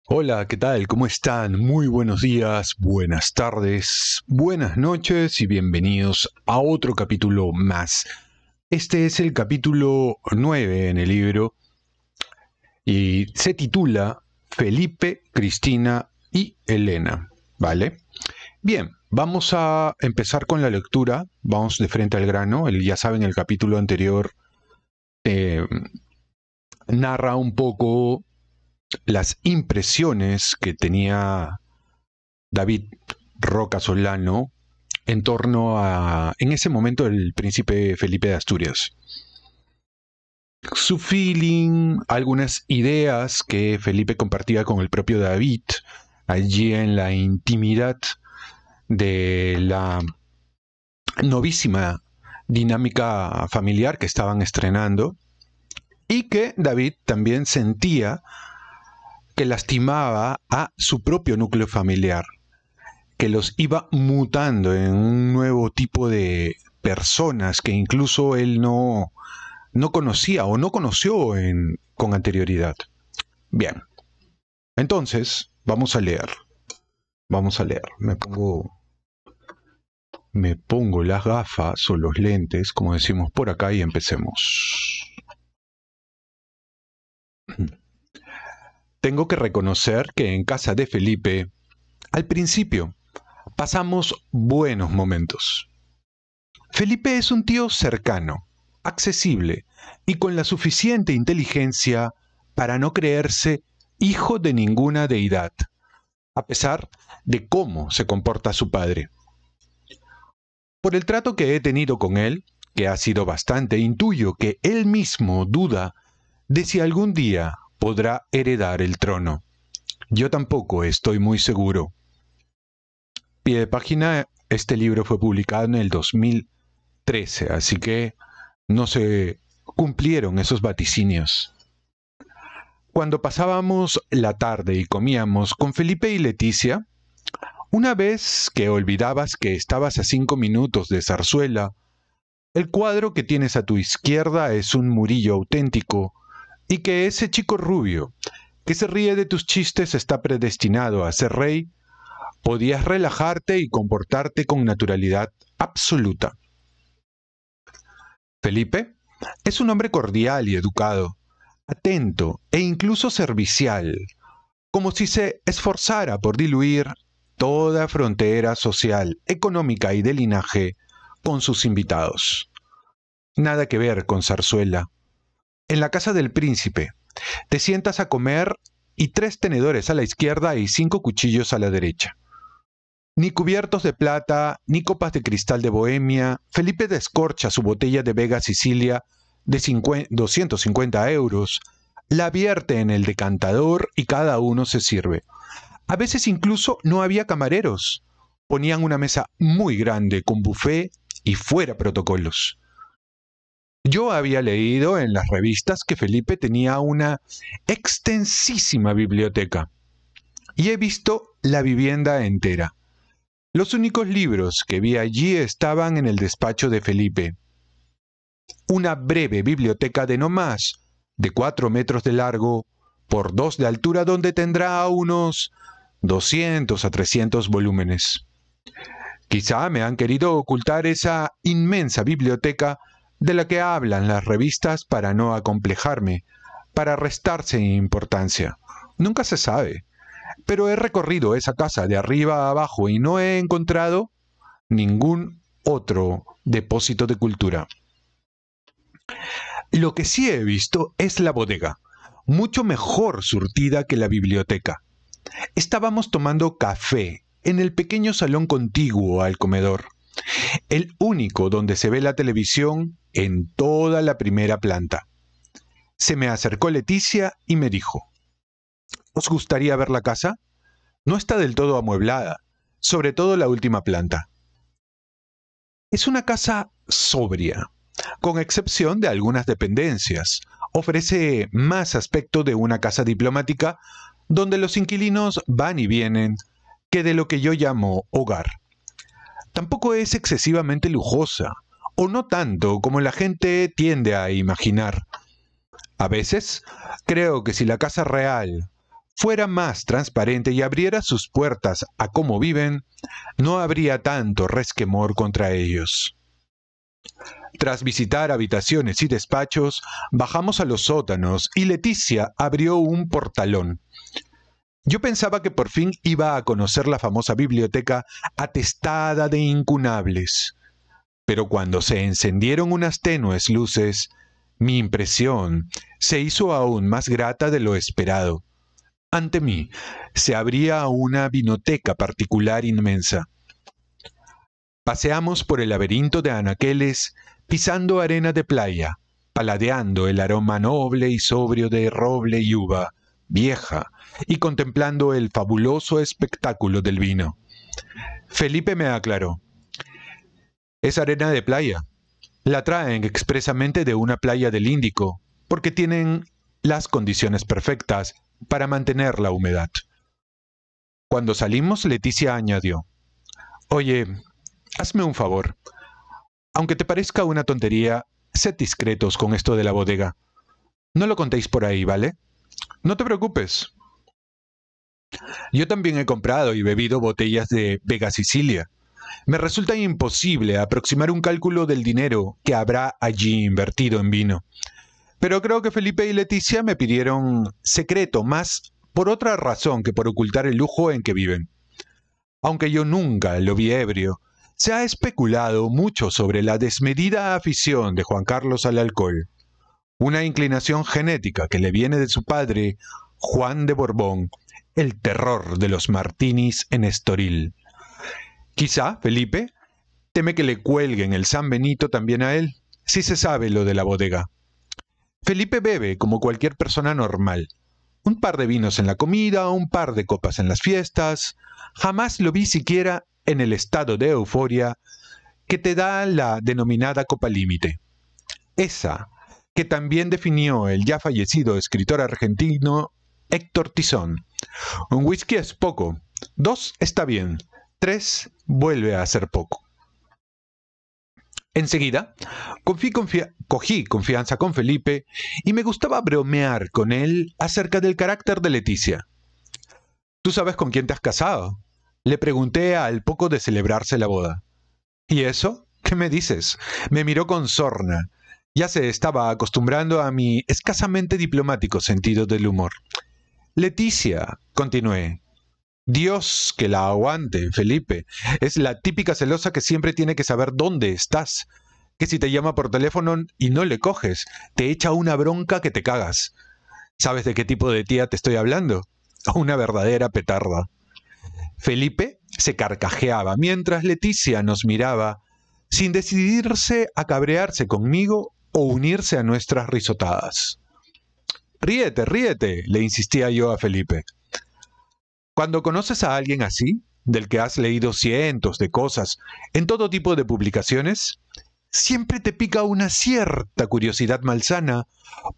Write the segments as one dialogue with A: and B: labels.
A: Hola, ¿qué tal? ¿Cómo están? Muy buenos días, buenas tardes, buenas noches y bienvenidos a otro capítulo más. Este es el capítulo 9 en el libro y se titula Felipe, Cristina y Elena, ¿vale? Bien, vamos a empezar con la lectura, vamos de frente al grano. Ya saben, el capítulo anterior eh, narra un poco las impresiones que tenía David Roca Solano en torno a, en ese momento, el príncipe Felipe de Asturias. Su feeling, algunas ideas que Felipe compartía con el propio David, allí en la intimidad de la novísima dinámica familiar que estaban estrenando, y que David también sentía que lastimaba a su propio núcleo familiar, que los iba mutando en un nuevo tipo de personas que incluso él no conocía o no conoció con anterioridad. Bien, entonces vamos a leer. Vamos a leer. Me pongo las gafas o los lentes, como decimos por acá, y empecemos. Tengo que reconocer que en casa de Felipe, al principio, pasamos buenos momentos. Felipe es un tío cercano, accesible y con la suficiente inteligencia para no creerse hijo de ninguna deidad, a pesar de cómo se comporta su padre. Por el trato que he tenido con él, que ha sido bastante, intuyo que él mismo duda de si algún día podrá heredar el trono. Yo tampoco estoy muy seguro. Pie de página, este libro fue publicado en el 2013, así que no se cumplieron esos vaticinios. Cuando pasábamos la tarde y comíamos con Felipe y Leticia, una vez que olvidabas que estabas a 5 minutos de Zarzuela, el cuadro que tienes a tu izquierda es un Murillo auténtico, y que ese chico rubio, que se ríe de tus chistes, está predestinado a ser rey, podías relajarte y comportarte con naturalidad absoluta. Felipe es un hombre cordial y educado, atento e incluso servicial, como si se esforzara por diluir toda frontera social, económica y de linaje con sus invitados. Nada que ver con Zarzuela. En la casa del príncipe, te sientas a comer y 3 tenedores a la izquierda y 5 cuchillos a la derecha. Ni cubiertos de plata, ni copas de cristal de Bohemia, Felipe descorcha su botella de Vega Sicilia de 250 euros, la vierte en el decantador y cada uno se sirve. A veces incluso no había camareros. Ponían una mesa muy grande con buffet y fuera protocolos. Yo había leído en las revistas que Felipe tenía una extensísima biblioteca y he visto la vivienda entera. Los únicos libros que vi allí estaban en el despacho de Felipe. Una breve biblioteca de no más de 4 metros de largo por 2 de altura, donde tendrá unos 200 a 300 volúmenes. Quizá me han querido ocultar esa inmensa biblioteca de la que hablan las revistas para no acomplejarme, para restarse importancia. Nunca se sabe. Pero he recorrido esa casa de arriba a abajo y no he encontrado ningún otro depósito de cultura. Lo que sí he visto es la bodega, mucho mejor surtida que la biblioteca. Estábamos tomando café en el pequeño salón contiguo al comedor, el único donde se ve la televisión en toda la primera planta. Se me acercó Leticia y me dijo: ¿os gustaría ver la casa? No está del todo amueblada, sobre todo la última planta. Es una casa sobria, con excepción de algunas dependencias. Ofrece más aspecto de una casa diplomática donde los inquilinos van y vienen que de lo que yo llamo hogar. Tampoco es excesivamente lujosa, o no tanto como la gente tiende a imaginar. A veces creo que si la casa real fuera más transparente y abriera sus puertas a cómo viven, no habría tanto resquemor contra ellos. Tras visitar habitaciones y despachos, bajamos a los sótanos y Leticia abrió un portalón. Yo pensaba que por fin iba a conocer la famosa biblioteca atestada de incunables. Pero cuando se encendieron unas tenues luces, mi impresión se hizo aún más grata de lo esperado. Ante mí se abría una vinoteca particular inmensa. Paseamos por el laberinto de anaqueles, pisando arena de playa, paladeando el aroma noble y sobrio de roble y uva vieja, y contemplando el fabuloso espectáculo del vino. Felipe me aclaró: es arena de playa. La traen expresamente de una playa del Índico, porque tienen las condiciones perfectas para mantener la humedad. Cuando salimos, Leticia añadió: oye, hazme un favor. Aunque te parezca una tontería, sed discretos con esto de la bodega. No lo contéis por ahí, ¿vale? No te preocupes. Yo también he comprado y bebido botellas de Vega Sicilia. Me resulta imposible aproximar un cálculo del dinero que habrá allí invertido en vino. Pero creo que Felipe y Leticia me pidieron secreto más por otra razón que por ocultar el lujo en que viven. Aunque yo nunca lo vi ebrio, se ha especulado mucho sobre la desmedida afición de Juan Carlos al alcohol. Una inclinación genética que le viene de su padre, Juan de Borbón, el terror de los martinis en Estoril. Quizá Felipe teme que le cuelguen el San Benito también a él, si se sabe lo de la bodega. Felipe bebe como cualquier persona normal. Un par de vinos en la comida, un par de copas en las fiestas. Jamás lo vi siquiera en el estado de euforia que te da la denominada copa límite. Esa que también definió el ya fallecido escritor argentino Héctor Tizón. Un whisky es poco, 2 está bien, 3 vuelve a ser poco. Enseguida, cogí confianza con Felipe y me gustaba bromear con él acerca del carácter de Leticia. ¿Tú sabes con quién te has casado?, le pregunté al poco de celebrarse la boda. ¿Y eso? ¿Qué me dices? Me miró con sorna. Ya se estaba acostumbrando a mi escasamente diplomático sentido del humor. Leticia, continué. Dios que la aguante, Felipe. Es la típica celosa que siempre tiene que saber dónde estás. Que si te llama por teléfono y no le coges, te echa una bronca que te cagas. ¿Sabes de qué tipo de tía te estoy hablando? Una verdadera petarda. Felipe se carcajeaba mientras Leticia nos miraba, sin decidirse a cabrearse conmigo o unirse a nuestras risotadas. Ríete, ríete, le insistía yo a Felipe. Cuando conoces a alguien así, del que has leído cientos de cosas en todo tipo de publicaciones, siempre te pica una cierta curiosidad malsana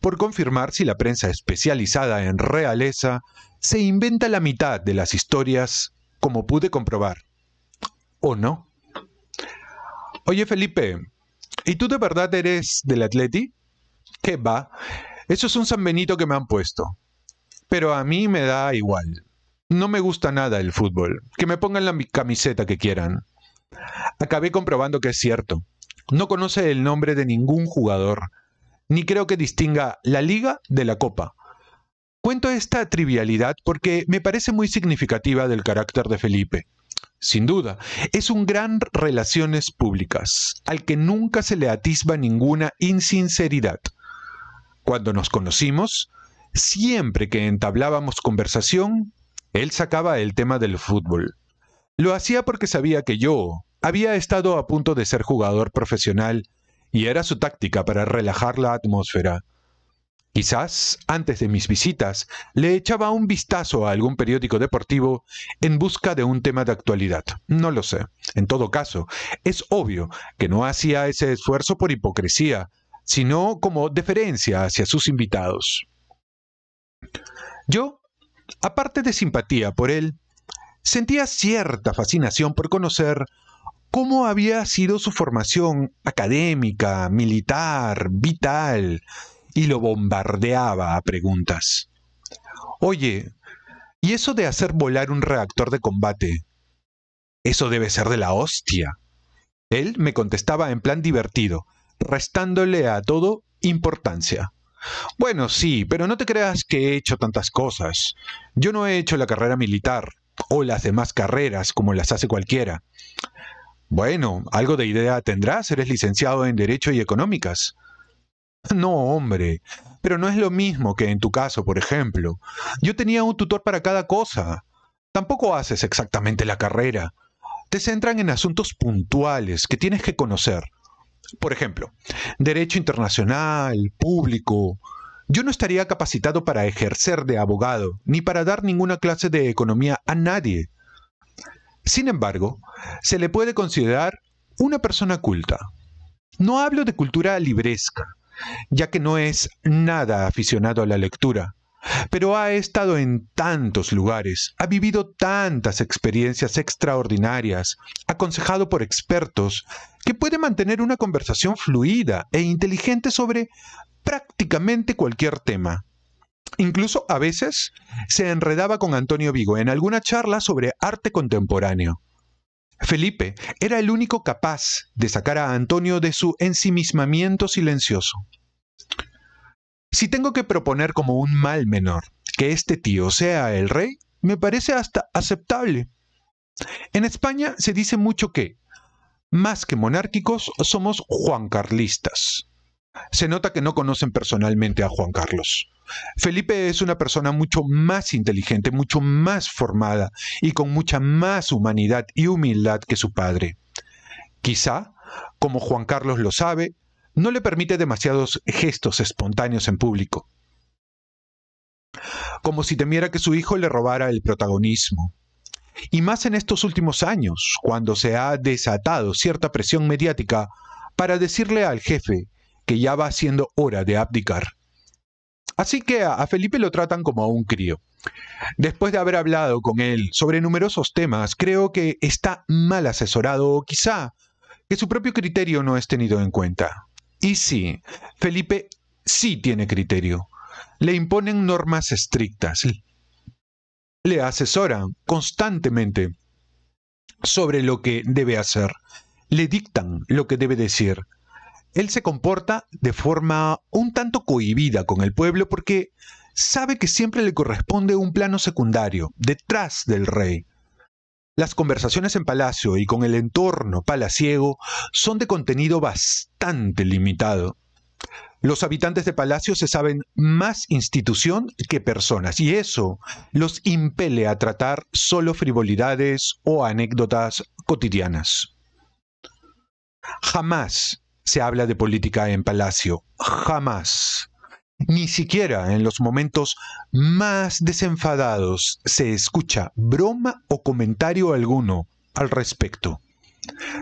A: por confirmar si la prensa especializada en realeza se inventa la mitad de las historias, como pude comprobar. ¿O no? Oye, Felipe, ¿y tú de verdad eres del Atleti? ¿Qué va? Eso es un San Benito que me han puesto. Pero a mí me da igual. No me gusta nada el fútbol. Que me pongan la camiseta que quieran. Acabé comprobando que es cierto. No conoce el nombre de ningún jugador, ni creo que distinga la liga de la copa. Cuento esta trivialidad porque me parece muy significativa del carácter de Felipe. Sin duda, es un gran relaciones públicas, al que nunca se le atisba ninguna insinceridad. Cuando nos conocimos, siempre que entablábamos conversación, él sacaba el tema del fútbol. Lo hacía porque sabía que yo había estado a punto de ser jugador profesional y era su táctica para relajar la atmósfera. Quizás, antes de mis visitas, le echaba un vistazo a algún periódico deportivo en busca de un tema de actualidad. No lo sé. En todo caso, es obvio que no hacía ese esfuerzo por hipocresía, sino como deferencia hacia sus invitados. Yo, aparte de simpatía por él, sentía cierta fascinación por conocer cómo había sido su formación académica, militar, vital, y lo bombardeaba a preguntas. Oye, Y eso de hacer volar un reactor de combate, eso debe ser de la hostia. Él me contestaba en plan divertido, restándole a todo importancia. Bueno, sí, pero no te creas que he hecho tantas cosas. Yo no he hecho la carrera militar, o las demás carreras como las hace cualquiera. Bueno, algo de idea tendrás, eres licenciado en Derecho y Económicas. No, hombre, pero no es lo mismo que en tu caso, por ejemplo. Yo tenía un tutor para cada cosa. Tampoco haces exactamente la carrera. Te centran en asuntos puntuales que tienes que conocer. Por ejemplo, derecho internacional, público. Yo no estaría capacitado para ejercer de abogado, ni para dar ninguna clase de economía a nadie. Sin embargo, se le puede considerar una persona culta. No hablo de cultura libresca, ya que no es nada aficionado a la lectura, pero ha estado en tantos lugares, ha vivido tantas experiencias extraordinarias, aconsejado por expertos, que puede mantener una conversación fluida e inteligente sobre prácticamente cualquier tema. Incluso a veces se enredaba con Antonio Vigo en alguna charla sobre arte contemporáneo. Felipe era el único capaz de sacar a Antonio de su ensimismamiento silencioso. Si tengo que proponer como un mal menor que este tío sea el rey, me parece hasta aceptable. En España se dice mucho que, más que monárquicos, somos juancarlistas. Se nota que no conocen personalmente a Juan Carlos. Felipe es una persona mucho más inteligente, mucho más formada y con mucha más humanidad y humildad que su padre. Quizá, como Juan Carlos lo sabe, no le permite demasiados gestos espontáneos en público, como si temiera que su hijo le robara el protagonismo. Y más en estos últimos años, cuando se ha desatado cierta presión mediática para decirle al jefe que ya va siendo hora de abdicar. Así que a Felipe lo tratan como a un crío. Después de haber hablado con él sobre numerosos temas, creo que está mal asesorado o quizá que su propio criterio no es tenido en cuenta. Y sí, Felipe sí tiene criterio. Le imponen normas estrictas. Le asesoran constantemente sobre lo que debe hacer. Le dictan lo que debe decir. Él se comporta de forma un tanto cohibida con el pueblo porque sabe que siempre le corresponde un plano secundario, detrás del rey. Las conversaciones en palacio y con el entorno palaciego son de contenido bastante limitado. Los habitantes de palacio se saben más institución que personas y eso los impele a tratar solo frivolidades o anécdotas cotidianas. Jamás se habla de política en palacio, jamás. Ni siquiera en los momentos más desenfadados se escucha broma o comentario alguno al respecto.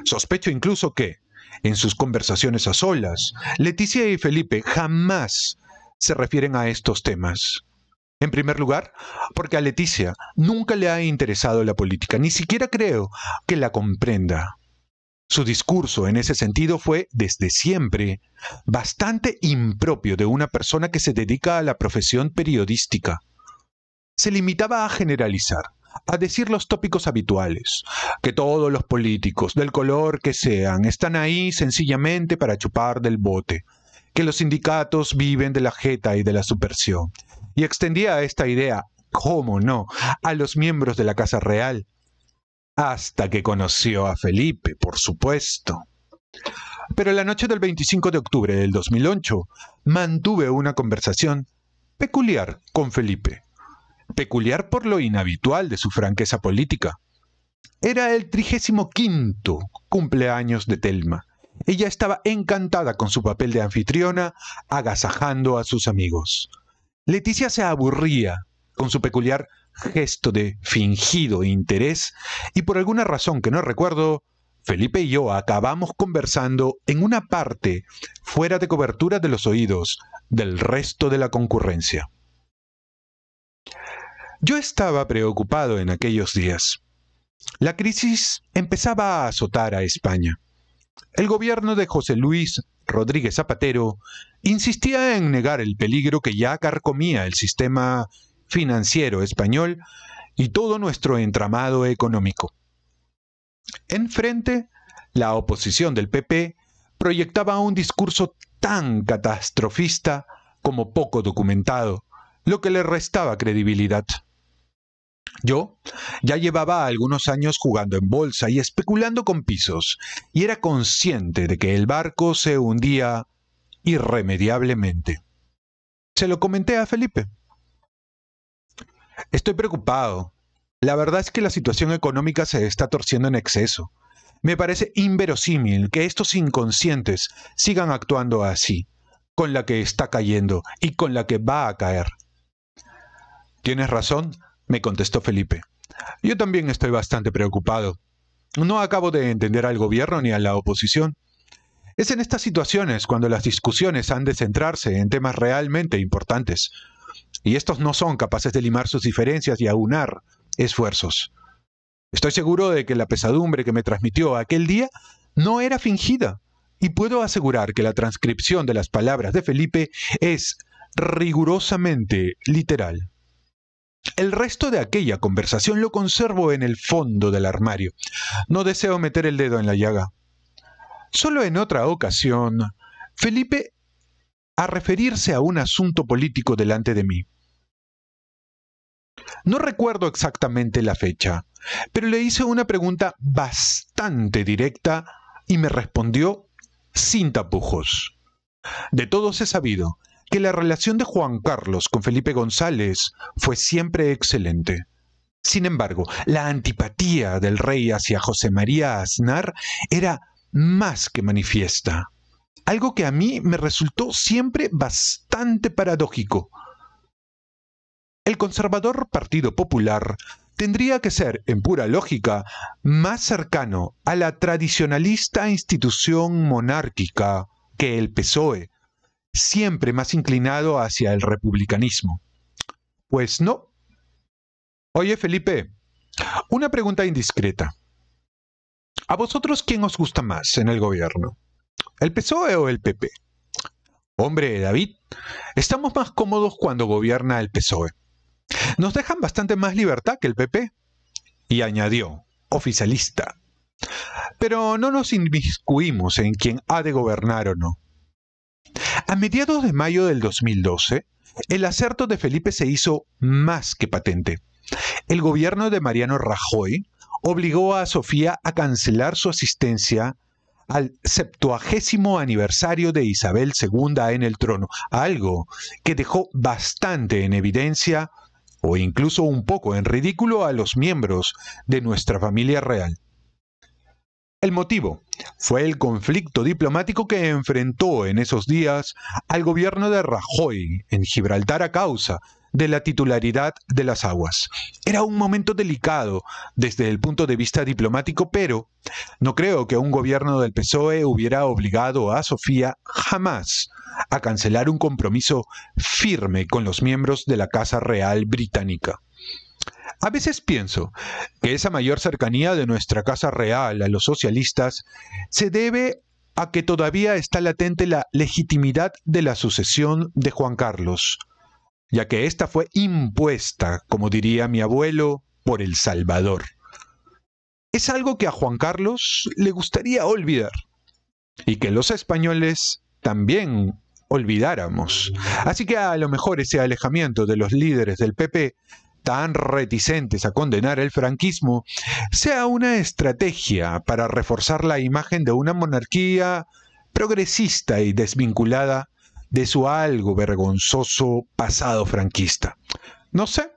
A: Sospecho incluso que, en sus conversaciones a solas, Leticia y Felipe jamás se refieren a estos temas. En primer lugar, porque a Leticia nunca le ha interesado la política, ni siquiera creo que la comprenda. Su discurso en ese sentido fue, desde siempre, bastante impropio de una persona que se dedica a la profesión periodística. Se limitaba a generalizar, a decir los tópicos habituales, que todos los políticos, del color que sean, están ahí sencillamente para chupar del bote, que los sindicatos viven de la jeta y de la subversión, y extendía esta idea, cómo no, a los miembros de la Casa Real, hasta que conoció a Felipe, por supuesto. Pero la noche del 25 de octubre del 2008 mantuve una conversación peculiar con Felipe. Peculiar por lo inhabitual de su franqueza política. Era el 35º cumpleaños de Telma. Ella estaba encantada con su papel de anfitriona, agasajando a sus amigos. Leticia se aburría con su peculiar gesto de fingido interés y por alguna razón que no recuerdo, Felipe y yo acabamos conversando en una parte fuera de cobertura de los oídos del resto de la concurrencia. Yo estaba preocupado en aquellos días. La crisis empezaba a azotar a España. El gobierno de José Luis Rodríguez Zapatero insistía en negar el peligro que ya carcomía el sistema financiero español y todo nuestro entramado económico. Enfrente, la oposición del PP proyectaba un discurso tan catastrofista como poco documentado, lo que le restaba credibilidad. Yo ya llevaba algunos años jugando en bolsa y especulando con pisos, y era consciente de que el barco se hundía irremediablemente. Se lo comenté a Felipe. Estoy preocupado. La verdad es que la situación económica se está torciendo en exceso. Me parece inverosímil que estos inconscientes sigan actuando así, con la que está cayendo y con la que va a caer. Tienes razón, me contestó Felipe. Yo también estoy bastante preocupado. No acabo de entender al gobierno ni a la oposición. Es en estas situaciones cuando las discusiones han de centrarse en temas realmente importantes. Y estos no son capaces de limar sus diferencias y aunar esfuerzos. Estoy seguro de que la pesadumbre que me transmitió aquel día no era fingida, y puedo asegurar que la transcripción de las palabras de Felipe es rigurosamente literal. El resto de aquella conversación lo conservo en el fondo del armario. No deseo meter el dedo en la llaga. Solo en otra ocasión, Felipe a referirse a un asunto político delante de mí. No recuerdo exactamente la fecha, pero le hice una pregunta bastante directa y me respondió sin tapujos. De todos he sabido que la relación de Juan Carlos con Felipe González fue siempre excelente. Sin embargo, la antipatía del rey hacia José María Aznar era más que manifiesta, algo que a mí me resultó siempre bastante paradójico. El conservador Partido Popular tendría que ser, en pura lógica, más cercano a la tradicionalista institución monárquica que el PSOE, siempre más inclinado hacia el republicanismo. Pues no. Oye, Felipe, una pregunta indiscreta. ¿A vosotros quién os gusta más en el gobierno? ¿El PSOE o el PP? Hombre, David, estamos más cómodos cuando gobierna el PSOE. Nos dejan bastante más libertad que el PP. Y añadió, oficialista. Pero no nos inmiscuimos en quién ha de gobernar o no. A mediados de mayo del 2012, el acerto de Felipe se hizo más que patente. El gobierno de Mariano Rajoy obligó a Sofía a cancelar su asistencia al 70º aniversario de Isabel II en el trono, algo que dejó bastante en evidencia o incluso un poco en ridículo a los miembros de nuestra familia real. El motivo fue el conflicto diplomático que enfrentó en esos días al gobierno de Rajoy en Gibraltar a causa de la titularidad de las aguas. Era un momento delicado desde el punto de vista diplomático, pero no creo que un gobierno del PSOE hubiera obligado a Sofía jamás a cancelar un compromiso firme con los miembros de la Casa Real Británica. A veces pienso que esa mayor cercanía de nuestra Casa Real a los socialistas se debe a que todavía está latente la legitimidad de la sucesión de Juan Carlos, ya que ésta fue impuesta, como diría mi abuelo, por El Salvador. Es algo que a Juan Carlos le gustaría olvidar, y que los españoles también olvidáramos. Así que a lo mejor ese alejamiento de los líderes del PP, tan reticentes a condenar el franquismo, sea una estrategia para reforzar la imagen de una monarquía progresista y desvinculada de su algo vergonzoso pasado franquista. No sé,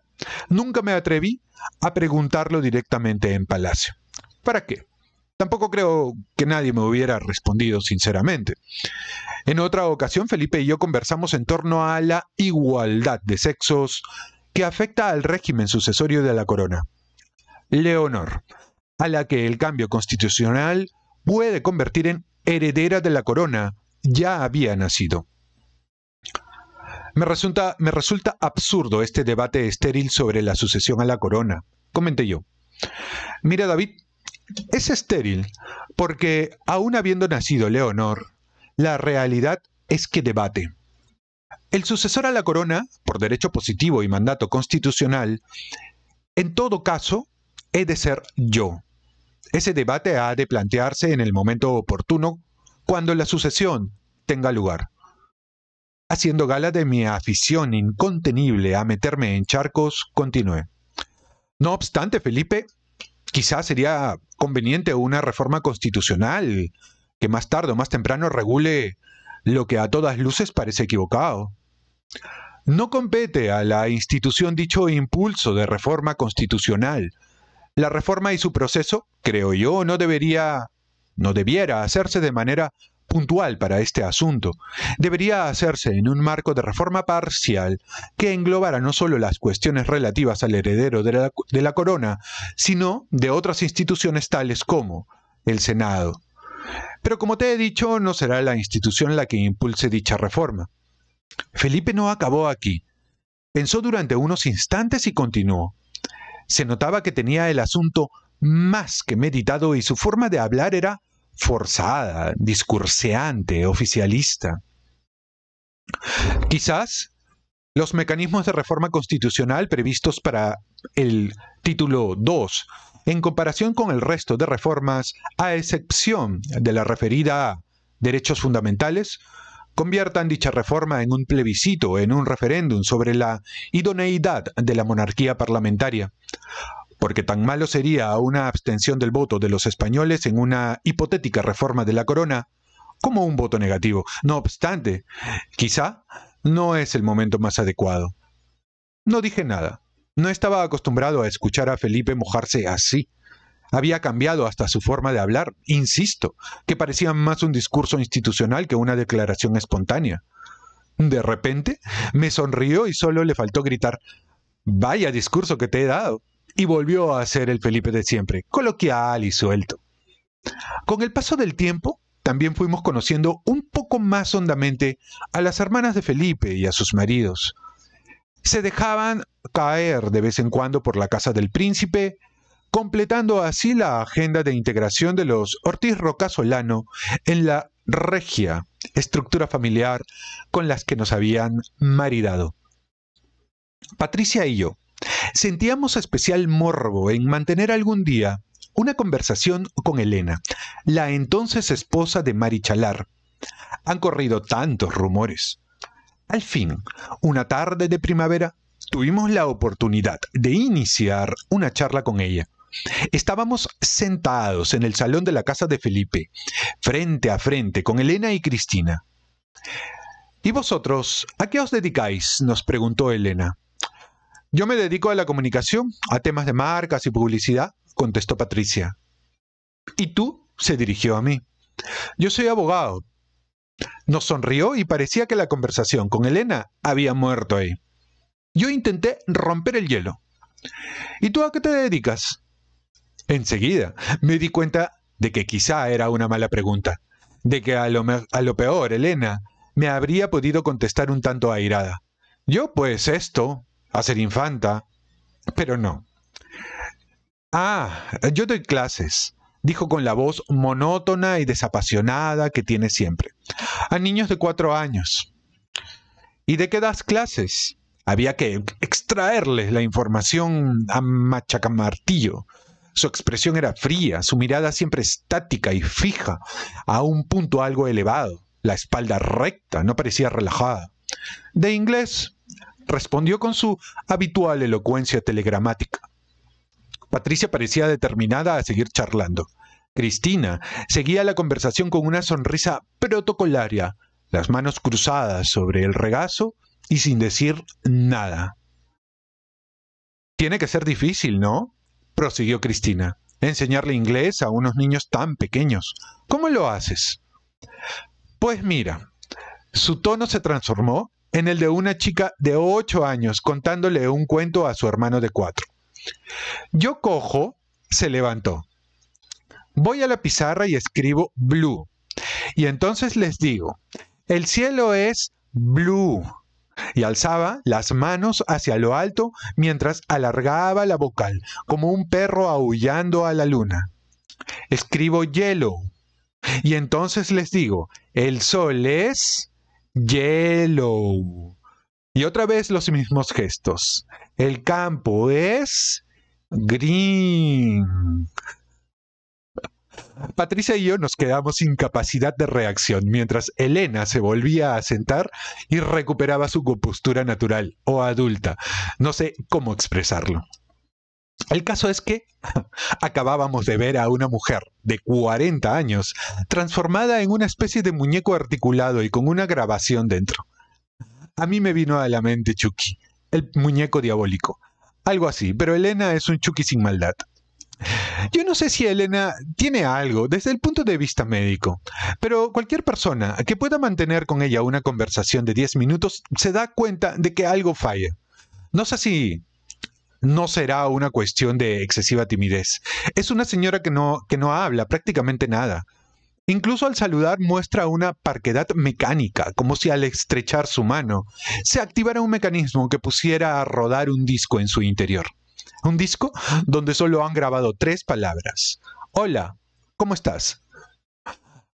A: nunca me atreví a preguntarlo directamente en Palacio. ¿Para qué? Tampoco creo que nadie me hubiera respondido sinceramente. En otra ocasión, Felipe y yo conversamos en torno a la igualdad de sexos que afecta al régimen sucesorio de la corona. Leonor, a la que el cambio constitucional puede convertir en heredera de la corona, ya había nacido. Me resulta absurdo este debate estéril sobre la sucesión a la corona, comenté yo. Mira, David, es estéril porque, aun habiendo nacido Leonor, la realidad es que debate. El sucesor a la corona, por derecho positivo y mandato constitucional, en todo caso, he de ser yo. Ese debate ha de plantearse en el momento oportuno, cuando la sucesión tenga lugar. Haciendo gala de mi afición incontenible a meterme en charcos, continué. No obstante, Felipe, quizás sería conveniente una reforma constitucional que más tarde o más temprano regule lo que a todas luces parece equivocado. No compete a la institución dicho impulso de reforma constitucional. La reforma y su proceso, creo yo, no debiera hacerse de manera puntual para este asunto. Debería hacerse en un marco de reforma parcial que englobara no solo las cuestiones relativas al heredero de la corona, sino de otras instituciones tales como el Senado. Pero como te he dicho, no será la institución la que impulse dicha reforma. Felipe no acabó aquí. Pensó durante unos instantes y continuó. Se notaba que tenía el asunto más que meditado y su forma de hablar era forzada, discurseante, oficialista. Quizás los mecanismos de reforma constitucional previstos para el título 2, en comparación con el resto de reformas, a excepción de la referida a derechos fundamentales, conviertan dicha reforma en un plebiscito, en un referéndum sobre la idoneidad de la monarquía parlamentaria, porque tan malo sería una abstención del voto de los españoles en una hipotética reforma de la corona como un voto negativo. No obstante, quizá no es el momento más adecuado. No dije nada. No estaba acostumbrado a escuchar a Felipe mojarse así. Había cambiado hasta su forma de hablar, insisto, que parecía más un discurso institucional que una declaración espontánea. De repente, me sonrió y solo le faltó gritar: «Vaya discurso que te he dado», y volvió a ser el Felipe de siempre, coloquial y suelto. Con el paso del tiempo, también fuimos conociendo un poco más hondamente a las hermanas de Felipe y a sus maridos. Se dejaban caer de vez en cuando por la casa del príncipe, completando así la agenda de integración de los Ortiz Rocasolano en la regia estructura familiar con las que nos habían maridado. Patricia y yo sentíamos especial morbo en mantener algún día una conversación con Elena, la entonces esposa de Mari Chalar. Han corrido tantos rumores. Al fin, una tarde de primavera, tuvimos la oportunidad de iniciar una charla con ella. Estábamos sentados en el salón de la casa de Felipe, frente a frente con Elena y Cristina. «¿Y vosotros, a qué os dedicáis?», nos preguntó Elena. «Yo me dedico a la comunicación, a temas de marcas y publicidad», contestó Patricia. «¿Y tú?», se dirigió a mí. «Yo soy abogado». Nos sonrió y parecía que la conversación con Elena había muerto ahí. Yo intenté romper el hielo. «¿Y tú a qué te dedicas?». Enseguida me di cuenta de que quizá era una mala pregunta, de que a lo peor Elena me habría podido contestar un tanto airada. «Yo, pues esto, a ser infanta». Pero no. «Ah, yo doy clases», dijo con la voz monótona y desapasionada que tiene siempre, «a niños de 4 años». «¿Y de qué das clases?». Había que extraerles la información a machacamartillo. Su expresión era fría, su mirada siempre estática y fija, a un punto algo elevado, la espalda recta, no parecía relajada. «De inglés», respondió con su habitual elocuencia telegramática. Patricia parecía determinada a seguir charlando. Cristina seguía la conversación con una sonrisa protocolaria, las manos cruzadas sobre el regazo y sin decir nada. «Tiene que ser difícil, ¿no?», prosiguió Cristina, «enseñarle inglés a unos niños tan pequeños. ¿Cómo lo haces?». «Pues mira», su tono se transformó en el de una chica de 8 años contándole un cuento a su hermano de 4. «Yo cojo», se levantó, «voy a la pizarra y escribo blue. Y entonces les digo, el cielo es blue». Y alzaba las manos hacia lo alto mientras alargaba la vocal, como un perro aullando a la luna. «Escribo yellow. Y entonces les digo, el sol es yellow». Y otra vez los mismos gestos. El campo es green. Patricia y yo nos quedamos sin capacidad de reacción mientras Elena se volvía a sentar y recuperaba su compostura natural o adulta. No sé cómo expresarlo. El caso es que acabábamos de ver a una mujer de 40 años transformada en una especie de muñeco articulado y con una grabación dentro. A mí me vino a la mente Chucky, el muñeco diabólico. Algo así, pero Elena es un Chucky sin maldad. Yo no sé si Elena tiene algo desde el punto de vista médico, pero cualquier persona que pueda mantener con ella una conversación de 10 minutos se da cuenta de que algo falla. No sé si no será una cuestión de excesiva timidez. Es una señora que no habla prácticamente nada. Incluso al saludar muestra una parquedad mecánica, como si al estrechar su mano se activara un mecanismo que pusiera a rodar un disco en su interior. Un disco donde solo han grabado 3 palabras. Hola, ¿cómo estás?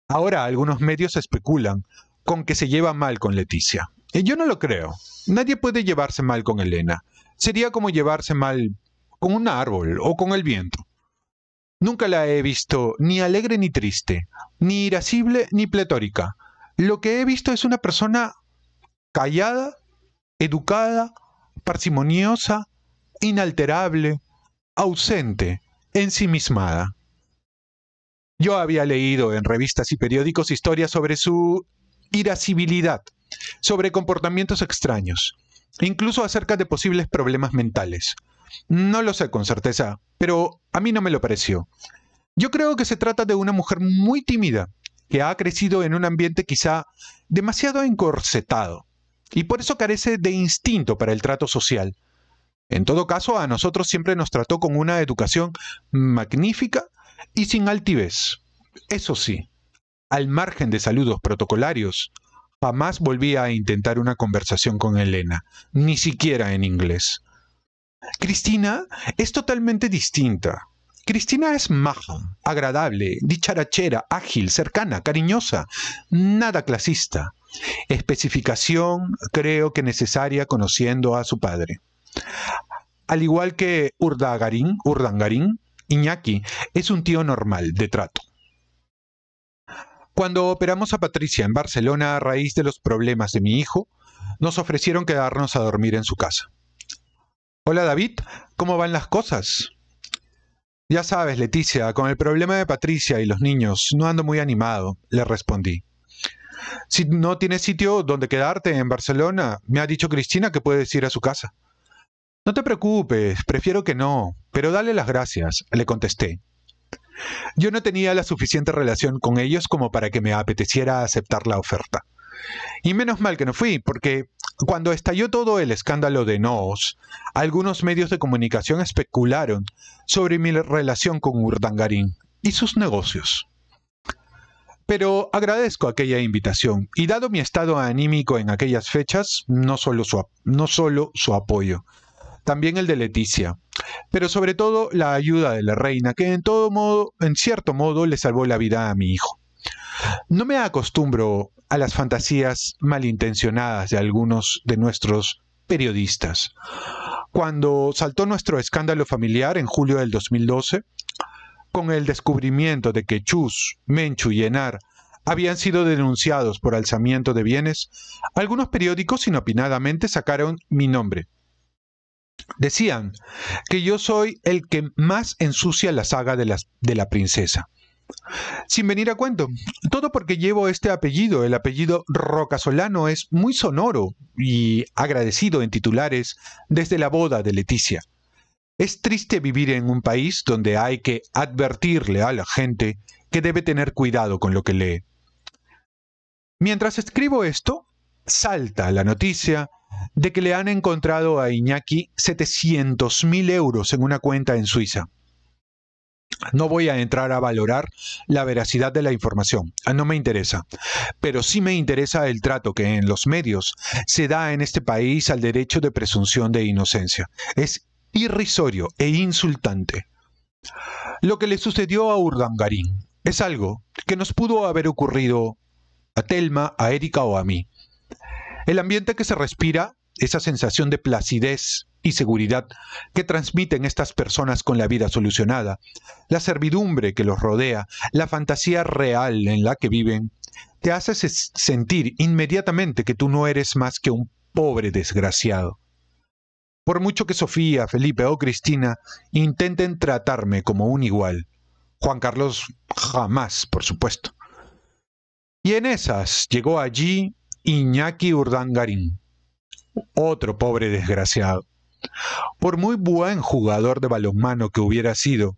A: Ahora algunos medios especulan con que se lleva mal con Leticia. Y yo no lo creo. Nadie puede llevarse mal con Elena. Sería como llevarse mal con un árbol o con el viento. Nunca la he visto ni alegre ni triste, ni irascible ni pletórica. Lo que he visto es una persona callada, educada, parsimoniosa, inalterable, ausente, ensimismada. Yo había leído en revistas y periódicos historias sobre su irascibilidad, sobre comportamientos extraños, incluso acerca de posibles problemas mentales. No lo sé con certeza, pero a mí no me lo pareció. Yo creo que se trata de una mujer muy tímida, que ha crecido en un ambiente quizá demasiado encorsetado, y por eso carece de instinto para el trato social. En todo caso, a nosotros siempre nos trató con una educación magnífica y sin altivez. Eso sí, al margen de saludos protocolarios, jamás volví a intentar una conversación con Elena, ni siquiera en inglés. Cristina es totalmente distinta. Cristina es maja, agradable, dicharachera, ágil, cercana, cariñosa, nada clasista. Especificación creo que necesaria conociendo a su padre. Al igual que Urdangarín, Iñaki es un tío normal, de trato. Cuando operamos a Patricia en Barcelona a raíz de los problemas de mi hijo, nos ofrecieron quedarnos a dormir en su casa. Hola David, ¿cómo van las cosas? Ya sabes, Leticia, con el problema de Patricia y los niños, no ando muy animado, le respondí. Si no tienes sitio donde quedarte en Barcelona, me ha dicho Cristina que puedes ir a su casa. No te preocupes, prefiero que no, pero dale las gracias, le contesté. Yo no tenía la suficiente relación con ellos como para que me apeteciera aceptar la oferta. Y menos mal que no fui, porque cuando estalló todo el escándalo de Noos, algunos medios de comunicación especularon sobre mi relación con Urdangarín y sus negocios. Pero agradezco aquella invitación, y dado mi estado anímico en aquellas fechas, no solo su apoyo, también el de Leticia, pero sobre todo la ayuda de la reina, que en cierto modo, le salvó la vida a mi hijo. No me acostumbro a las fantasías malintencionadas de algunos de nuestros periodistas. Cuando saltó nuestro escándalo familiar en julio del 2012, con el descubrimiento de que Chus, Menchu y Enar habían sido denunciados por alzamiento de bienes, algunos periódicos inopinadamente sacaron mi nombre. Decían que yo soy el que más ensucia la saga de la princesa. Sin venir a cuento, todo porque llevo este apellido. El apellido Rocasolano es muy sonoro y agradecido en titulares desde la boda de Leticia. Es triste vivir en un país donde hay que advertirle a la gente que debe tener cuidado con lo que lee. Mientras escribo esto, salta la noticia de que le han encontrado a Iñaki 700.000 euros en una cuenta en Suiza. No voy a entrar a valorar la veracidad de la información, no me interesa, pero sí me interesa el trato que en los medios se da en este país al derecho de presunción de inocencia. Es irrisorio e insultante. Lo que le sucedió a Urdangarín es algo que nos pudo haber ocurrido a Telma, a Erika o a mí. El ambiente que se respira esa sensación de placidez y seguridad que transmiten estas personas con la vida solucionada, la servidumbre que los rodea, la fantasía real en la que viven, te hace sentir inmediatamente que tú no eres más que un pobre desgraciado. Por mucho que Sofía, Felipe o Cristina intenten tratarme como un igual, Juan Carlos jamás, por supuesto. Y en esas llegó allí Iñaki Urdangarín, otro pobre desgraciado. Por muy buen jugador de balonmano que hubiera sido,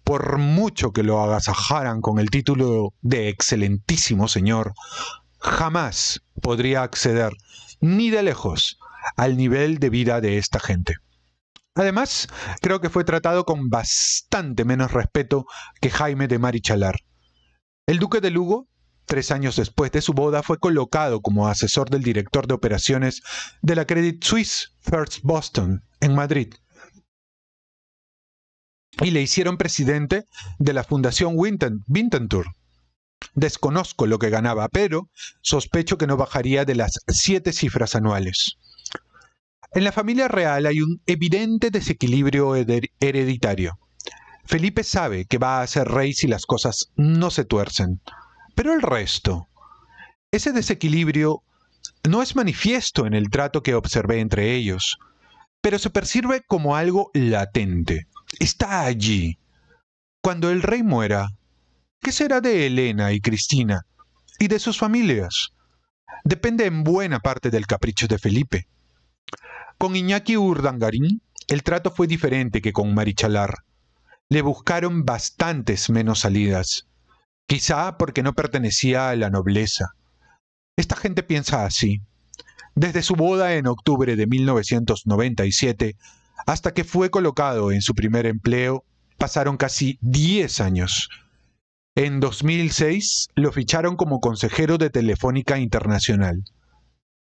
A: por mucho que lo agasajaran con el título de excelentísimo señor, jamás podría acceder, ni de lejos, al nivel de vida de esta gente. Además, creo que fue tratado con bastante menos respeto que Jaime de Marichalar. El duque de Lugo, 3 años después de su boda, fue colocado como asesor del director de operaciones de la Credit Suisse First Boston, en Madrid. Y le hicieron presidente de la Fundación Winterthur. Desconozco lo que ganaba, pero sospecho que no bajaría de las 7 cifras anuales. En la familia real hay un evidente desequilibrio hereditario. Felipe sabe que va a ser rey si las cosas no se tuercen. Pero el resto, ese desequilibrio no es manifiesto en el trato que observé entre ellos, pero se percibe como algo latente. Está allí. Cuando el rey muera, ¿qué será de Elena y Cristina y de sus familias? Depende en buena parte del capricho de Felipe. Con Iñaki Urdangarín, el trato fue diferente que con Marichalar. Le buscaron bastantes menos salidas. Quizá porque no pertenecía a la nobleza. Esta gente piensa así. Desde su boda en octubre de 1997 hasta que fue colocado en su primer empleo, pasaron casi 10 años. En 2006 lo ficharon como consejero de Telefónica Internacional.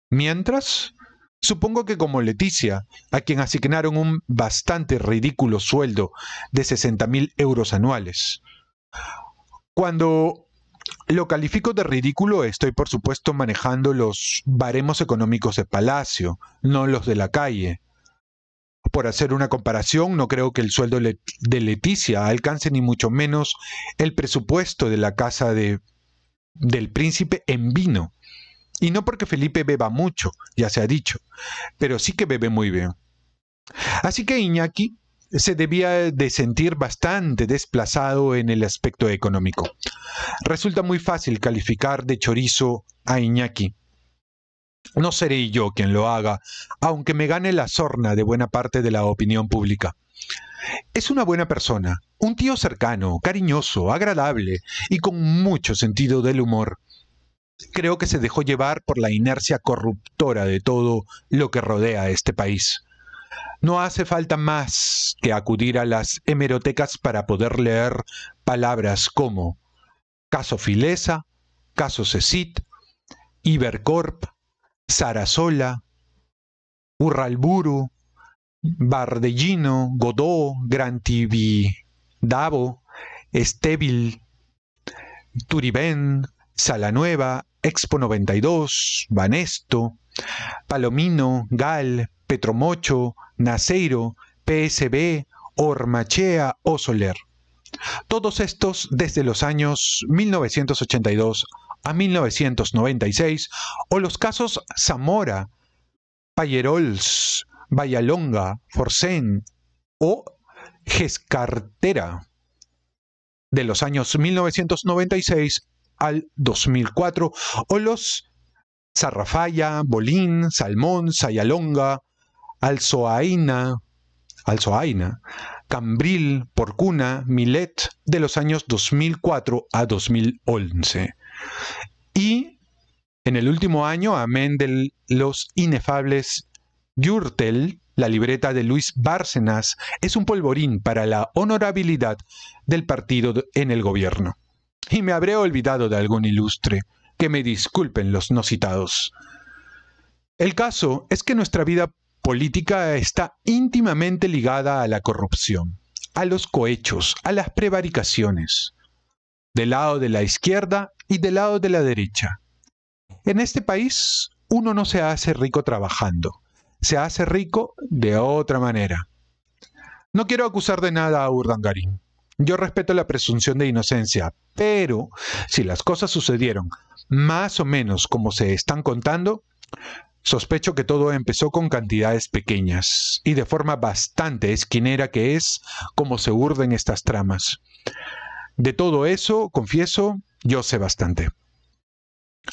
A: Mientras, supongo que como Leticia, a quien asignaron un bastante ridículo sueldo de 60.000 euros anuales. Cuando lo califico de ridículo, estoy por supuesto manejando los baremos económicos de Palacio, no los de la calle. Por hacer una comparación, no creo que el sueldo de Leticia alcance ni mucho menos el presupuesto de la casa del príncipe en vino. Y no porque Felipe beba mucho, ya se ha dicho, pero sí que bebe muy bien. Así que Iñaki se debía de sentir bastante desplazado en el aspecto económico. Resulta muy fácil calificar de chorizo a Iñaki. No seré yo quien lo haga, aunque me gane la sorna de buena parte de la opinión pública. Es una buena persona, un tío cercano, cariñoso, agradable y con mucho sentido del humor. Creo que se dejó llevar por la inercia corruptora de todo lo que rodea a este país. No hace falta más que acudir a las hemerotecas para poder leer palabras como caso Filesa, caso CECIT, Ibercorp, Sarasola, Urralburu, Bardellino, Godó, Grantividabo, Estévil, Turibén, Salanueva, Expo 92, Banesto, Palomino, Gal, Petromocho, Naceiro, PSB, Ormachea o Soler. Todos estos desde los años 1982 a 1996, o los casos Zamora, Payerols, Vallalonga, Forcén o Gescartera, de los años 1996 al 2004, o los Zarrafalla, Bolín, Salmón, Sayalonga, Alzoaina, Cambril, Porcuna, Milet, de los años 2004 a 2011. Y en el último año, amén de los inefables Gürtel, la libreta de Luis Bárcenas es un polvorín para la honorabilidad del partido en el gobierno. Y me habré olvidado de algún ilustre, que me disculpen los no citados. El caso es que nuestra vida política está íntimamente ligada a la corrupción, a los cohechos, a las prevaricaciones, del lado de la izquierda y del lado de la derecha. En este país, uno no se hace rico trabajando, se hace rico de otra manera. No quiero acusar de nada a Urdangarín. Yo respeto la presunción de inocencia, pero si las cosas sucedieron más o menos como se están contando, sospecho que todo empezó con cantidades pequeñas y de forma bastante esquinera, que es como se urden estas tramas. De todo eso, confieso, yo sé bastante.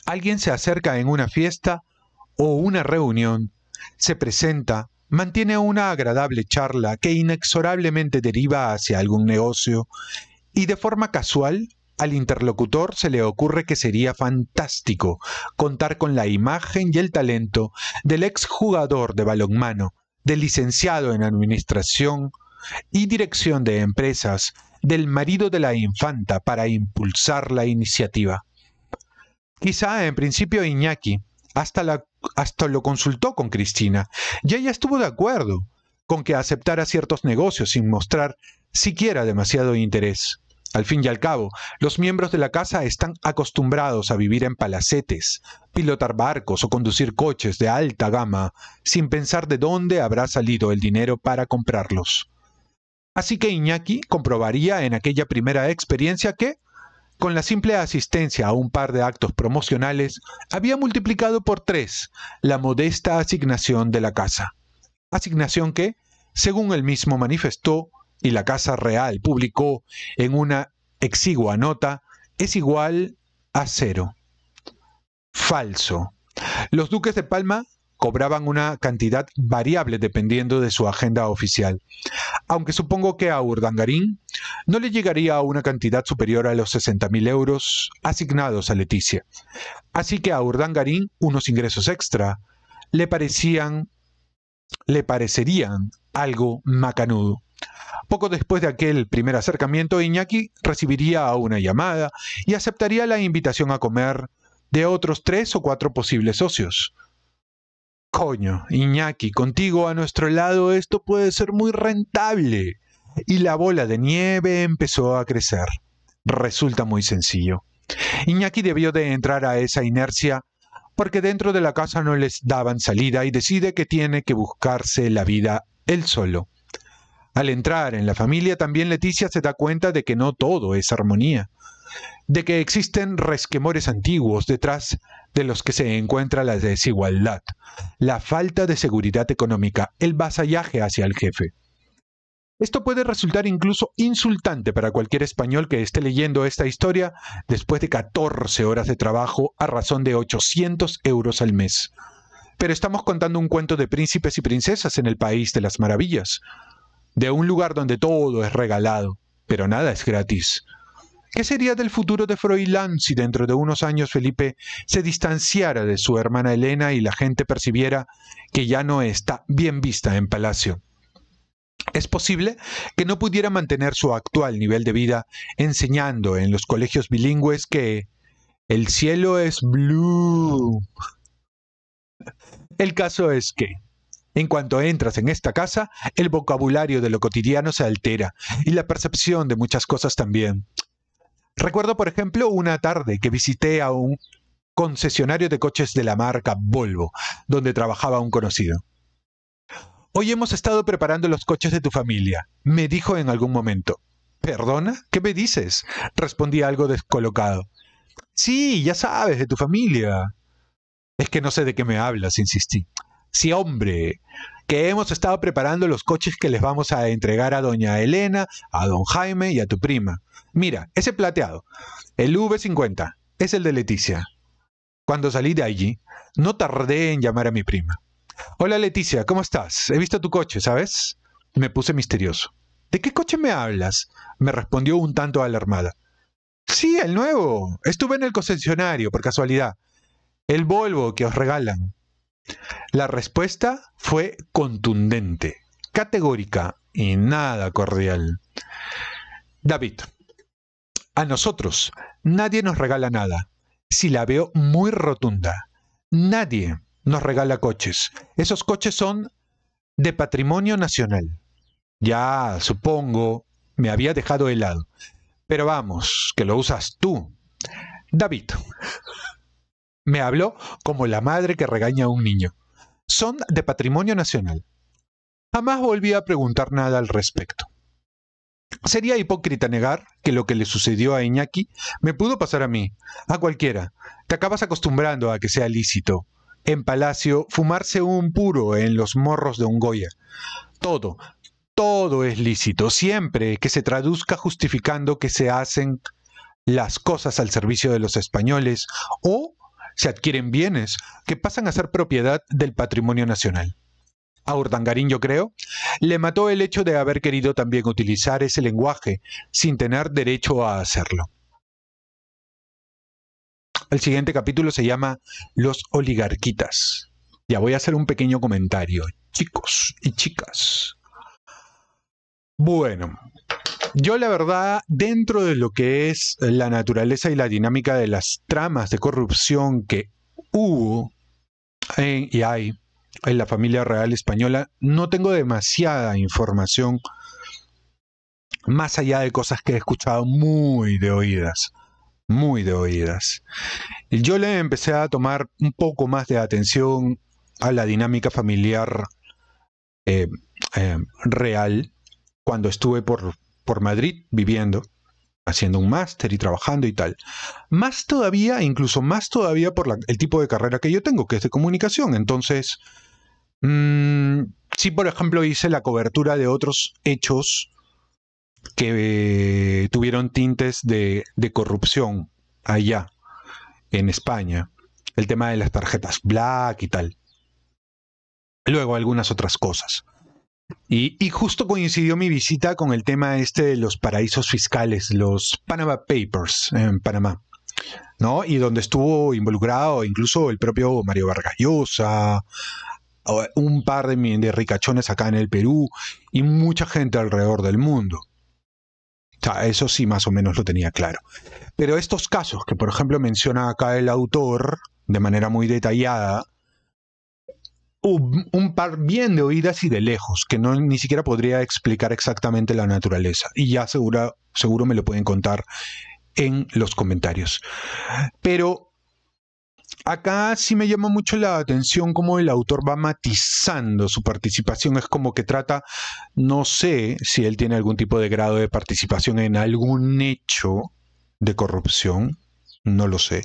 A: Alguien se acerca en una fiesta o una reunión, se presenta, mantiene una agradable charla que inexorablemente deriva hacia algún negocio y de forma casual al interlocutor se le ocurre que sería fantástico contar con la imagen y el talento del exjugador de balonmano, del licenciado en administración y dirección de empresas, del marido de la infanta para impulsar la iniciativa. Quizá en principio Iñaki hasta lo consultó con Cristina y ella estuvo de acuerdo con que aceptara ciertos negocios sin mostrar siquiera demasiado interés. Al fin y al cabo, los miembros de la casa están acostumbrados a vivir en palacetes, pilotar barcos o conducir coches de alta gama sin pensar de dónde habrá salido el dinero para comprarlos. Así que Iñaki comprobaría en aquella primera experiencia que, con la simple asistencia a un par de actos promocionales, había multiplicado por 3 la modesta asignación de la casa. Asignación que, según él mismo manifestó, y la Casa Real publicó en una exigua nota, es igual a 0. Falso. Los duques de Palma cobraban una cantidad variable dependiendo de su agenda oficial, aunque supongo que a Urdangarín no le llegaría a una cantidad superior a los 60.000 euros asignados a Leticia. Así que a Urdangarín unos ingresos extra le parecerían algo macanudo. Poco después de aquel primer acercamiento, Iñaki recibiría una llamada y aceptaría la invitación a comer de otros 3 o 4 posibles socios. Coño, Iñaki, contigo a nuestro lado esto puede ser muy rentable. Y la bola de nieve empezó a crecer. Resulta muy sencillo. Iñaki debió de entrar a esa inercia porque dentro de la casa no les daban salida y decide que tiene que buscarse la vida él solo. Al entrar en la familia, también Leticia se da cuenta de que no todo es armonía, de que existen resquemores antiguos detrás de los que se encuentra la desigualdad, la falta de seguridad económica, el vasallaje hacia el jefe. Esto puede resultar incluso insultante para cualquier español que esté leyendo esta historia después de 14 horas de trabajo a razón de 800 euros al mes. Pero estamos contando un cuento de príncipes y princesas en el país de las maravillas, de un lugar donde todo es regalado, pero nada es gratis. ¿Qué sería del futuro de Froilán si dentro de unos años Felipe se distanciara de su hermana Elena y la gente percibiera que ya no está bien vista en palacio? Es posible que no pudiera mantener su actual nivel de vida enseñando en los colegios bilingües que el cielo es blue. El caso es que, en cuanto entras en esta casa, el vocabulario de lo cotidiano se altera y la percepción de muchas cosas también. Recuerdo, por ejemplo, una tarde que visité a un concesionario de coches de la marca Volvo, donde trabajaba un conocido. Hoy hemos estado preparando los coches de tu familia, me dijo en algún momento. ¿Perdona? ¿Qué me dices? Respondí algo descolocado. Sí, ya sabes, de tu familia. Es que no sé de qué me hablas, insistí. Sí, hombre, que hemos estado preparando los coches que les vamos a entregar a doña Elena, a don Jaime y a tu prima. Mira, ese plateado, el V50, es el de Leticia. Cuando salí de allí, no tardé en llamar a mi prima. Hola Leticia, ¿cómo estás? He visto tu coche, ¿sabes? Me puse misterioso. ¿De qué coche me hablas? Me respondió un tanto alarmada. Sí, el nuevo. Estuve en el concesionario, por casualidad. El Volvo que os regalan. La respuesta fue contundente, categórica y nada cordial. David, a nosotros nadie nos regala nada. Si la veo muy rotunda. Nadie nos regala coches. Esos coches son de patrimonio nacional. Ya, supongo, me había dejado helado. Pero vamos, que lo usas tú. David. Me habló como la madre que regaña a un niño. son de patrimonio nacional. Jamás volví a preguntar nada al respecto. Sería hipócrita negar que lo que le sucedió a Iñaki me pudo pasar a mí, a cualquiera. Te acabas acostumbrando a que sea lícito. En Palacio, fumarse un puro en los morros de un Goya. Todo, todo es lícito, siempre que se traduzca justificando que se hacen las cosas al servicio de los españoles o se adquieren bienes que pasan a ser propiedad del patrimonio nacional. A Urdangarín, yo creo, le mató el hecho de haber querido también utilizar ese lenguaje sin tener derecho a hacerlo. El siguiente capítulo se llama Los oligarquitas. Ya voy a hacer un pequeño comentario, chicos y chicas. Bueno, yo la verdad, dentro de lo que es la naturaleza y la dinámica de las tramas de corrupción que hubo y hay en la familia real española, no tengo demasiada información más allá de cosas que he escuchado muy de oídas, muy de oídas. Yo le empecé a tomar un poco más de atención a la dinámica familiar real cuando estuve por Madrid viviendo, haciendo un máster y trabajando y tal. Más todavía, incluso más todavía por el tipo de carrera que yo tengo, que es de comunicación. Entonces, sí, por ejemplo, hice la cobertura de otros hechos que tuvieron tintes de corrupción allá, en España. El tema de las tarjetas Black y tal. Luego algunas otras cosas. Y justo coincidió mi visita con el tema este de los paraísos fiscales, los Panama Papers en Panamá, ¿no? Y donde estuvo involucrado incluso el propio Mario Vargas Llosa, un par de ricachones acá en el Perú y mucha gente alrededor del mundo. O sea, eso sí más o menos lo tenía claro. Pero estos casos que, por ejemplo, menciona acá el autor de manera muy detallada, un par bien de oídas y de lejos, que no ni siquiera podría explicar exactamente la naturaleza. Y ya seguro me lo pueden contar en los comentarios. Pero acá sí me llama mucho la atención cómo el autor va matizando su participación. Es como que trata, no sé si él tiene algún tipo de grado de participación en algún hecho de corrupción, no lo sé,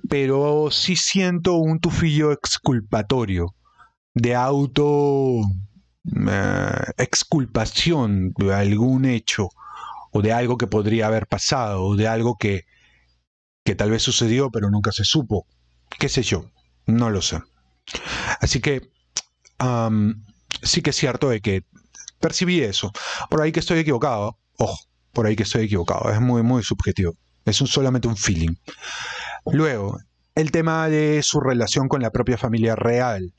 A: pero sí siento un tufillo exculpatorio de exculpación de algún hecho o de algo que podría haber pasado o de algo que tal vez sucedió pero nunca se supo, qué sé yo, no lo sé. Así que sí que es cierto de que percibí eso. Por ahí que estoy equivocado, ojo, por ahí que estoy equivocado, es muy muy subjetivo, es solamente un feeling. Luego, el tema de su relación con la propia familia real,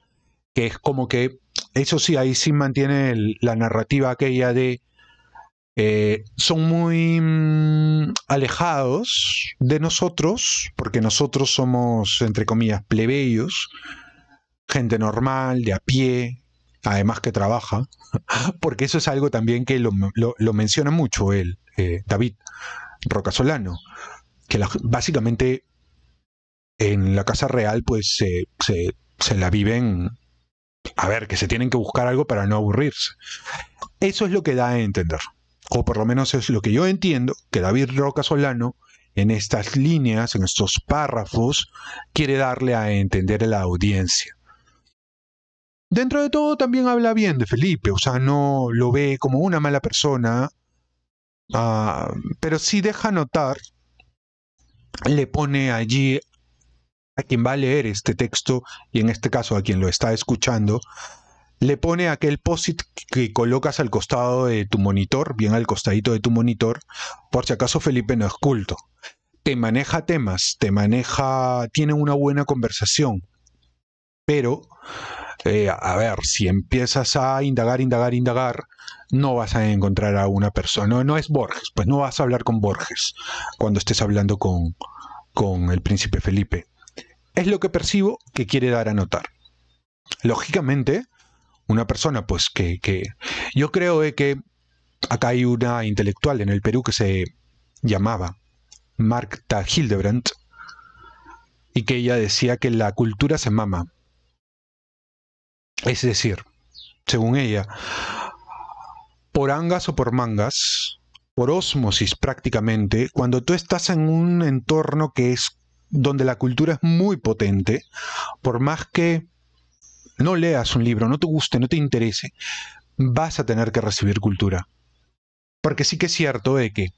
A: que es como que, eso sí, ahí sí mantiene la narrativa aquella de son muy alejados de nosotros, porque nosotros somos, entre comillas, plebeyos, gente normal, de a pie, además que trabaja, porque eso es algo también que lo menciona mucho él, David Rocasolano, que básicamente en la casa real pues se la viven, a ver, que se tienen que buscar algo para no aburrirse. Eso es lo que da a entender, o por lo menos es lo que yo entiendo, que David Rocasolano en estas líneas, en estos párrafos, quiere darle a entender a la audiencia. Dentro de todo también habla bien de Felipe, o sea, no lo ve como una mala persona, pero sí deja notar, le pone allí a quien va a leer este texto, y en este caso a quien lo está escuchando, le pone aquel post-it que colocas al costado de tu monitor, bien al costadito de tu monitor, por si acaso Felipe no es culto. Te maneja temas, tiene una buena conversación, pero, a ver, si empiezas a indagar, no vas a encontrar a una persona, no es Borges, pues no vas a hablar con Borges cuando estés hablando con el príncipe Felipe. Es lo que percibo que quiere dar a notar. Lógicamente, una persona, pues que yo creo que acá hay una intelectual en el Perú que se llamaba Marta Hildebrandt y que ella decía que la cultura se mama. Es decir, según ella, por angas o por mangas, por ósmosis prácticamente, cuando tú estás en un entorno que es donde la cultura es muy potente, por más que no leas un libro, no te guste, no te interese, vas a tener que recibir cultura. Porque sí que es cierto de que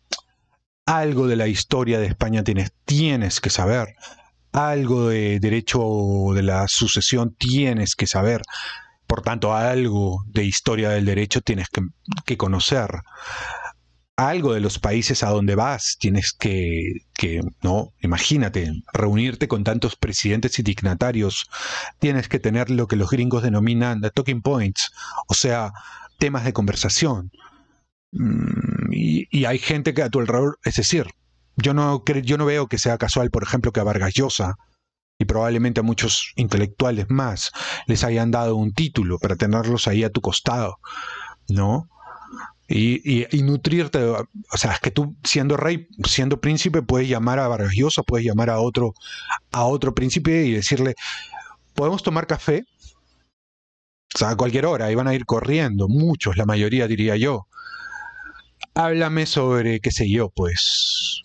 A: algo de la historia de España tienes que saber, algo de derecho de la sucesión tienes que saber, por tanto algo de historia del derecho tienes que conocer. Algo de los países a donde vas tienes no, imagínate, reunirte con tantos presidentes y dignatarios, tienes que tener lo que los gringos denominan the talking points, o sea, temas de conversación. Y hay gente que a tu alrededor, es decir, yo no veo que sea casual, por ejemplo, que a Vargas Llosa y probablemente a muchos intelectuales más les hayan dado un título para tenerlos ahí a tu costado, ¿no? Y nutrirte, o sea, es que tú siendo rey, siendo príncipe, puedes llamar a Vargas Llosa, puedes llamar a otro príncipe y decirle, ¿podemos tomar café? O sea, a cualquier hora, y van a ir corriendo, muchos, la mayoría diría yo. Háblame sobre, qué sé yo, pues,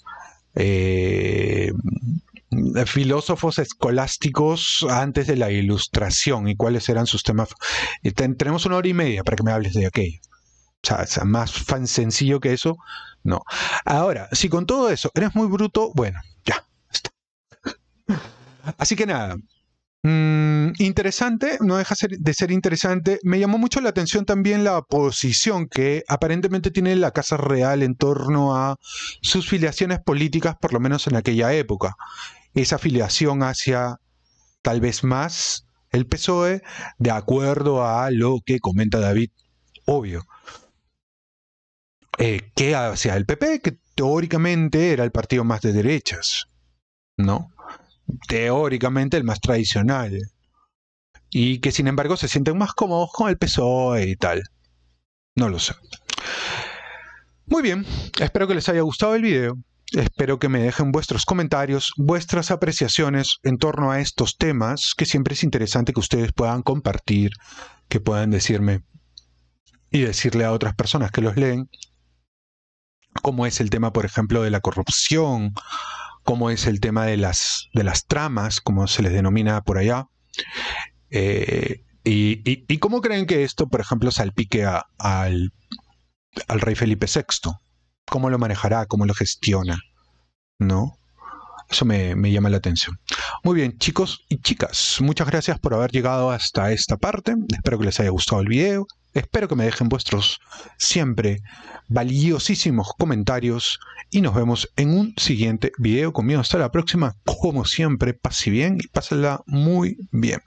A: filósofos escolásticos antes de la Ilustración y cuáles eran sus temas. Tenemos 1 hora y media para que me hables de aquello. O sea, más fan sencillo que eso, no. Ahora, si con todo eso eres muy bruto, bueno, ya, está. Así que nada, interesante, no deja de ser interesante. Me llamó mucho la atención también la posición que aparentemente tiene la Casa Real en torno a sus filiaciones políticas, por lo menos en aquella época. Esa filiación hacia tal vez más el PSOE, de acuerdo a lo que comenta David, obvio. Que hacia el PP, que teóricamente era el partido más de derechas, ¿no? Teóricamente el más tradicional. Y que sin embargo se sienten más cómodos con el PSOE y tal. No lo sé. Muy bien, espero que les haya gustado el video. Espero que me dejen vuestros comentarios, vuestras apreciaciones en torno a estos temas, que siempre es interesante que ustedes puedan compartir, que puedan decirme y decirle a otras personas que los leen, cómo es el tema, por ejemplo, de la corrupción, cómo es el tema de las tramas, como se les denomina por allá, y cómo creen que esto, por ejemplo, salpique al rey Felipe VI. ¿Cómo lo manejará? ¿Cómo lo gestiona? ¿No? Eso me llama la atención. Muy bien, chicos y chicas, muchas gracias por haber llegado hasta esta parte. Espero que les haya gustado el video. Espero que me dejen vuestros siempre valiosísimos comentarios y nos vemos en un siguiente video conmigo. Hasta la próxima. Como siempre, pase bien y pásenla muy bien.